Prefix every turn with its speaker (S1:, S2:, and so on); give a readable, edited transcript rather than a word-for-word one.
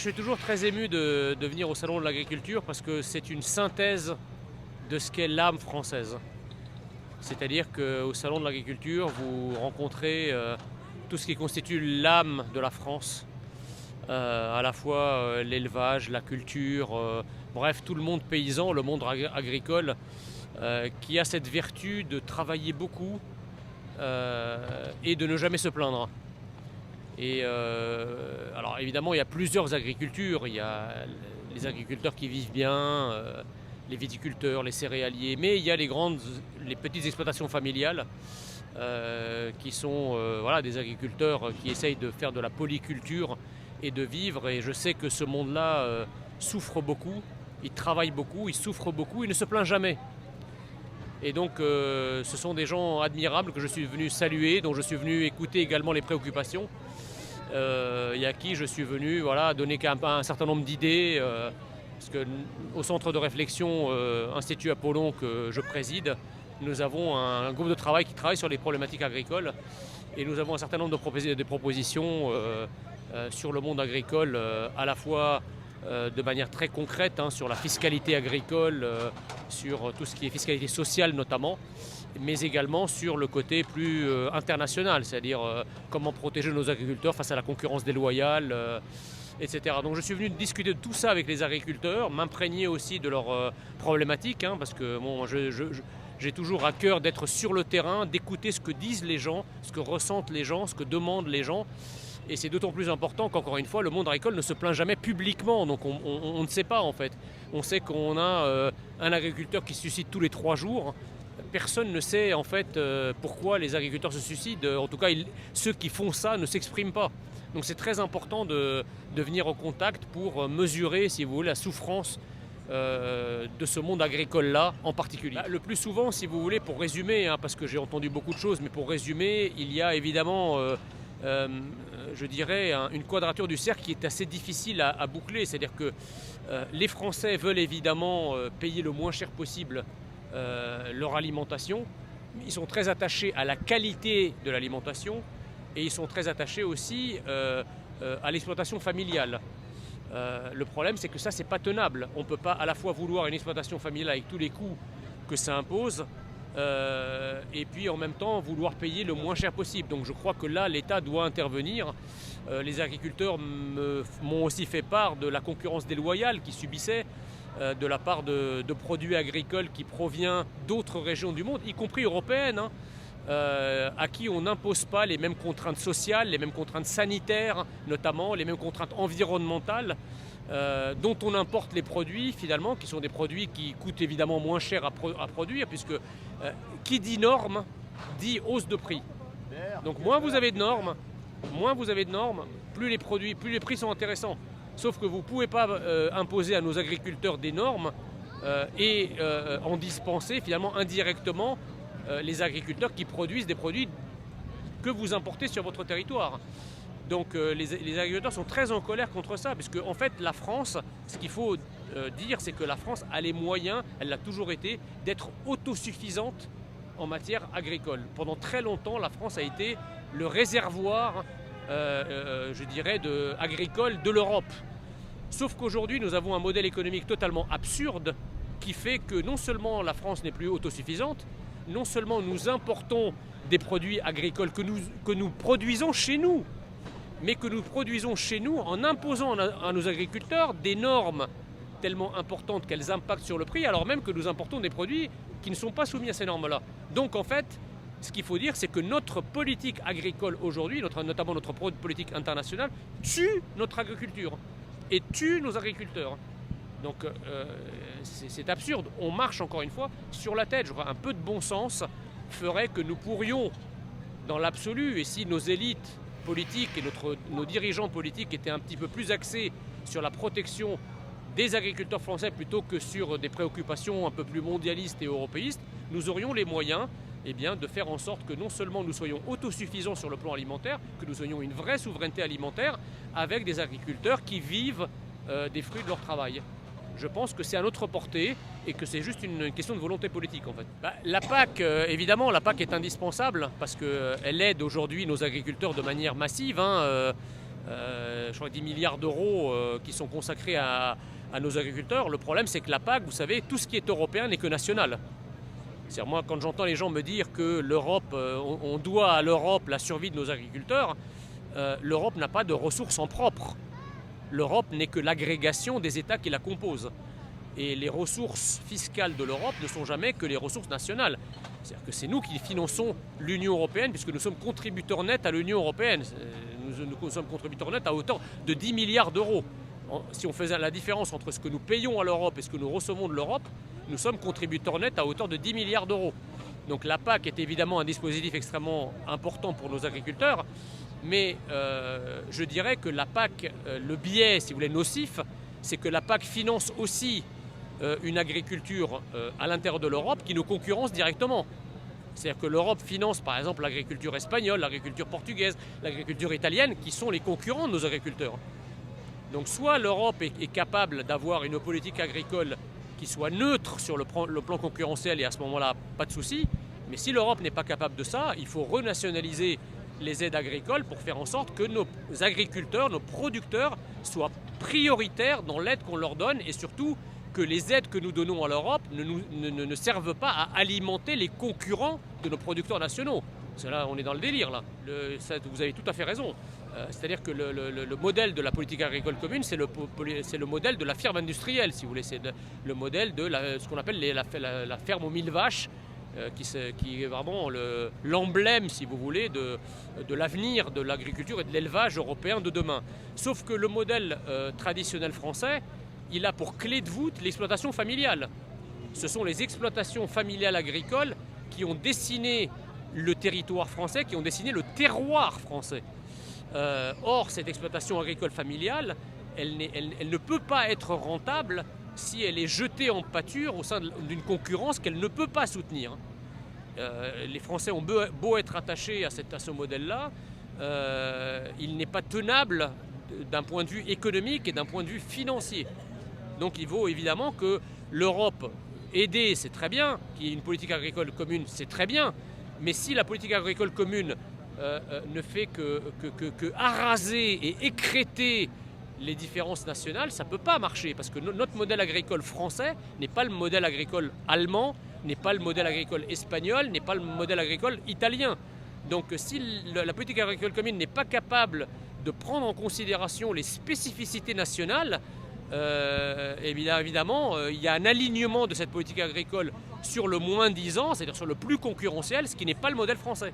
S1: Je suis toujours très ému de venir au Salon de l'Agriculture parce que c'est une synthèse de ce qu'est l'âme française. C'est-à-dire qu'au Salon de l'Agriculture, vous rencontrez tout ce qui constitue l'âme de la France, à la fois l'élevage, la culture, bref, tout le monde paysan, le monde agricole, qui a cette vertu de travailler beaucoup et de ne jamais se plaindre. Et alors évidemment, il y a plusieurs agricultures. Il y a les agriculteurs qui vivent bien, les viticulteurs, les céréaliers, mais il y a les petites exploitations familiales qui sont voilà, des agriculteurs qui essayent de faire de la polyculture et de vivre. Et je sais que ce monde-là souffre beaucoup, il travaille beaucoup, il souffre beaucoup, il ne se plaint jamais. Et donc ce sont des gens admirables que je suis venu saluer, dont je suis venu écouter également les préoccupations. Et à qui je suis venu donner un certain nombre d'idées, parce qu'au centre de réflexion Institut Apollon que je préside, nous avons un groupe de travail qui travaille sur les problématiques agricoles et nous avons un certain nombre de propositions sur le monde agricole, à la fois de manière très concrète sur la fiscalité agricole, sur tout ce qui est fiscalité sociale notamment, mais également sur le côté plus international, c'est-à-dire comment protéger nos agriculteurs face à la concurrence déloyale, etc. Donc je suis venu discuter de tout ça avec les agriculteurs, m'imprégner aussi de leurs problématiques, parce que bon, j'ai toujours à cœur d'être sur le terrain, d'écouter ce que disent les gens, ce que ressentent les gens, ce que demandent les gens. Et c'est d'autant plus important qu'encore une fois, le monde agricole ne se plaint jamais publiquement, donc on ne sait pas en fait. On sait qu'on a un agriculteur qui se suicide tous les 3 jours. Personne ne sait en fait pourquoi les agriculteurs se suicident. En tout cas, ceux qui font ça ne s'expriment pas. Donc c'est très important de venir au contact pour mesurer, si vous voulez, la souffrance de ce monde agricole-là en particulier. Le plus souvent, si vous voulez, pour résumer, parce que j'ai entendu beaucoup de choses, mais pour résumer, il y a évidemment, je dirais, une quadrature du cercle qui est assez difficile à boucler. C'est-à-dire que les Français veulent évidemment payer le moins cher possible leur alimentation. Ils sont très attachés à la qualité de l'alimentation et ils sont très attachés aussi à l'exploitation familiale. Le problème, c'est que ça, c'est pas tenable. On ne peut pas à la fois vouloir une exploitation familiale avec tous les coûts que ça impose et puis en même temps vouloir payer le moins cher possible. Donc je crois que là, l'État doit intervenir. Les agriculteurs m'ont aussi fait part de la concurrence déloyale qu'ils subissaient de la part de produits agricoles qui proviennent d'autres régions du monde, y compris européennes, à qui on n'impose pas les mêmes contraintes sociales, les mêmes contraintes sanitaires notamment, les mêmes contraintes environnementales, dont on importe les produits finalement, qui sont des produits qui coûtent évidemment moins cher à produire, puisque qui dit normes dit hausse de prix. Donc moins vous avez de normes, plus les prix sont intéressants. Sauf que vous ne pouvez pas imposer à nos agriculteurs des normes et en dispenser finalement indirectement les agriculteurs qui produisent des produits que vous importez sur votre territoire. Donc les agriculteurs sont très en colère contre ça, puisque en fait la France, ce qu'il faut dire, c'est que la France a les moyens, elle l'a toujours été, d'être autosuffisante en matière agricole. Pendant très longtemps, la France a été le réservoir, je dirais, agricole de l'Europe. Sauf qu'aujourd'hui, nous avons un modèle économique totalement absurde qui fait que non seulement la France n'est plus autosuffisante, non seulement nous importons des produits agricoles que nous produisons chez nous, mais que nous produisons chez nous en imposant à nos agriculteurs des normes tellement importantes qu'elles impactent sur le prix, alors même que nous importons des produits qui ne sont pas soumis à ces normes-là. Donc en fait, ce qu'il faut dire, c'est que notre politique agricole aujourd'hui, notamment notre politique internationale, tue notre agriculture et tue nos agriculteurs. Donc c'est absurde. On marche encore une fois sur la tête. Je crois un peu de bon sens ferait que nous pourrions, dans l'absolu, et si nos élites politiques et nos dirigeants politiques étaient un petit peu plus axés sur la protection des agriculteurs français plutôt que sur des préoccupations un peu plus mondialistes et européistes, nous aurions les moyens de faire en sorte que non seulement nous soyons autosuffisants sur le plan alimentaire, que nous ayons une vraie souveraineté alimentaire avec des agriculteurs qui vivent des fruits de leur travail. Je pense que c'est à notre portée et que c'est juste une question de volonté politique en fait. La PAC, évidemment, la PAC est indispensable parce qu'elle aide aujourd'hui nos agriculteurs de manière massive. je crois 10 milliards d'euros qui sont consacrés à nos agriculteurs. Le problème, c'est que la PAC, vous savez, tout ce qui est européen n'est que national. C'est-à-dire, moi, quand j'entends les gens me dire que l'Europe, on doit à l'Europe la survie de nos agriculteurs, l'Europe n'a pas de ressources en propre. L'Europe n'est que l'agrégation des États qui la composent. Et les ressources fiscales de l'Europe ne sont jamais que les ressources nationales. C'est-à-dire que c'est nous qui finançons l'Union européenne, puisque nous sommes contributeurs nets à l'Union européenne. Nous sommes contributeurs nets à hauteur de 10 milliards d'euros. Si on faisait la différence entre ce que nous payons à l'Europe et ce que nous recevons de l'Europe, nous sommes contributeurs nets à hauteur de 10 milliards d'euros. Donc la PAC est évidemment un dispositif extrêmement important pour nos agriculteurs, mais je dirais que la PAC, le biais, si vous voulez, nocif, c'est que la PAC finance aussi une agriculture à l'intérieur de l'Europe qui nous concurrence directement. C'est-à-dire que l'Europe finance par exemple l'agriculture espagnole, l'agriculture portugaise, l'agriculture italienne, qui sont les concurrents de nos agriculteurs. Donc soit l'Europe est capable d'avoir une politique agricole qui soit neutre sur le plan concurrentiel, et à ce moment-là, pas de souci. Mais si l'Europe n'est pas capable de ça, il faut renationaliser les aides agricoles pour faire en sorte que nos agriculteurs, nos producteurs soient prioritaires dans l'aide qu'on leur donne, et surtout que les aides que nous donnons à l'Europe ne servent pas à alimenter les concurrents de nos producteurs nationaux. Parce que là, on est dans le délire, là. Vous avez tout à fait raison. C'est-à-dire que le modèle de la politique agricole commune, c'est le modèle de la ferme industrielle, si vous voulez. C'est le modèle de ce qu'on appelle la ferme aux 1000 vaches, qui est vraiment l'emblème, si vous voulez, de l'avenir de l'agriculture et de l'élevage européen de demain. Sauf que le modèle traditionnel français, il a pour clé de voûte l'exploitation familiale. Ce sont les exploitations familiales agricoles qui ont dessiné le territoire français, qui ont dessiné le terroir français. Or, cette exploitation agricole familiale, elle ne peut pas être rentable si elle est jetée en pâture au sein d'une concurrence qu'elle ne peut pas soutenir. Les Français ont beau être attachés à ce modèle-là, il n'est pas tenable d'un point de vue économique et d'un point de vue financier. Donc il vaut évidemment que l'Europe aider, c'est très bien, qu'il y ait une politique agricole commune, c'est très bien, mais si la politique agricole commune ne fait que araser et écrêter les différences nationales, ça ne peut pas marcher, parce que notre modèle agricole français n'est pas le modèle agricole allemand, n'est pas le modèle agricole espagnol, n'est pas le modèle agricole italien. Donc si la politique agricole commune n'est pas capable de prendre en considération les spécificités nationales, évidemment, il y a un alignement de cette politique agricole sur le moins-disant, c'est-à-dire sur le plus concurrentiel, ce qui n'est pas le modèle français.